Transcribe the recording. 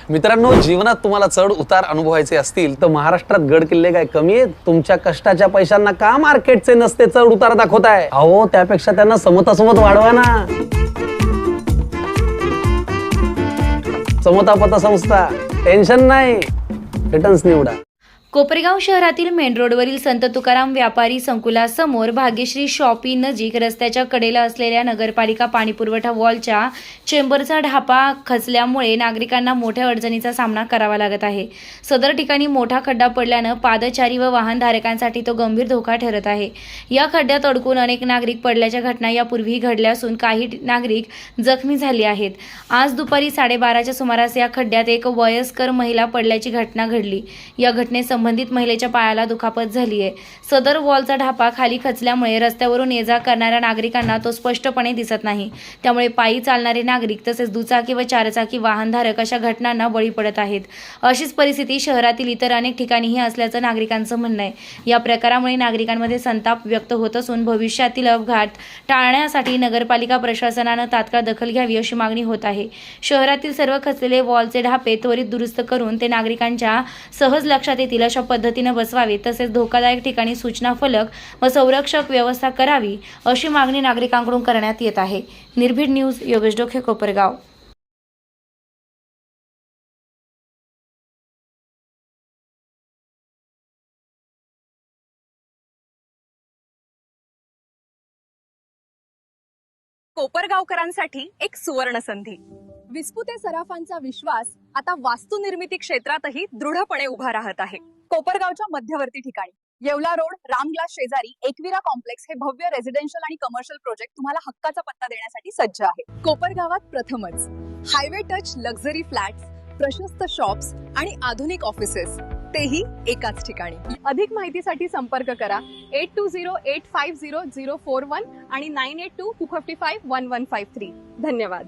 मित्रांनो, जीवनात तुम्हाला चढ उतार अनुभवायचे असतील तर महाराष्ट्रात गड किल्ले काय कमी आहेत? तुमच्या कष्टाच्या पैशांना का मार्केटचे नसते चढ उतार दाखवताय? अहो, त्यापेक्षा त्यांना समतासमत वाढवा ना. समता पतसंस्था, टेन्शन नाही, रिटर्न्स निवडा. कोपरगाव शहरातील मेन रोडवरील संत तुकाराम व्यापारी संकुलासमोर भाग्यश्री शॉपी नजीक रस्त्याच्या कडेला असलेल्या नगरपालिका पाणीपुरवठा वॉलच्या चेंबरचा ढापा खचल्यामुळे नागरिकांना मोठ्या अडचणीचा सामना करावा लागत आहे. सदर ठिकाणी मोठा खड्डा पडल्यानं पादचारी व वाहनधारकांसाठी तो गंभीर धोका ठरत आहे. या खड्ड्यात अडकून अनेक नागरिक पडल्याच्या घटना यापूर्वी घडल्या असून काही नागरिक जखमी झाले आहेत. आज दुपारी 12:30च्या सुमारास या खड्ड्यात एक वयस्कर महिला पडल्याची घटना घडली. या घटनेत संबंधित महिलेच्या पायाला दुखापत झाली आहे. सदर वॉलचा ढापा खाली खचल्यामुळे रस्त्यावरून ये जा करणाऱ्या नागरिकांना तो स्पष्टपणे दिसत नाही. त्यामुळे पायी चालणारे नागरिक तसेच दुचाकी व चारचाकी वाहनधारक अशा घटनांना बळी पडत आहेत. अशीच परिस्थिती शहरातील इतर अनेक ठिकाणीही असल्याचं नागरिकांचं म्हणणं आहे. या प्रकारामुळे नागरिकांमध्ये संताप व्यक्त होत असून भविष्यातील अपघात टाळण्यासाठी नगरपालिका प्रशासनानं तात्काळ दखल घ्यावी अशी मागणी होत आहे. शहरातील सर्व खचलेले वॉलचे ढापे त्वरित दुरुस्त करून ते नागरिकांच्या सहज लक्षात येतील अशा पद्धतीने बसवावे. तसेच धोकादायक ठिकाणी सूचना फलक व संरक्षक व्यवस्था करावी अशी मागणी नागरिकांकडून करण्यात येत आहे. निर्भीड न्यूज, योगेश डोके, कोपरगाव. कोपरगावकरांसाठी एक सुवर्ण संधी. विस्पुते सराफांचा विश्वास आता वास्तुनिर्मिती क्षेत्रातही दृढपणे उभा राहत आहे. कोपरगावच्या मध्यवर्ती ठिकाणी येवला रोड, रामग्लास शेजारी एकविरा कॉम्प्लेक्स हे भव्य रेसिडेन्शियल आणि कमर्शियल प्रोजेक्ट तुम्हाला हक्काचा पत्ता देण्यासाठी सज्ज आहे. कोपरगावात प्रथमच हायवे टच लक्झरी फ्लॅट्स, प्रशस्त शॉप्स आणि आधुनिक ऑफिसेस, तेही एकाच ठिकाणी. अधिक माहितीसाठी संपर्क करा 8208500441 आणि 9822551153. धन्यवाद.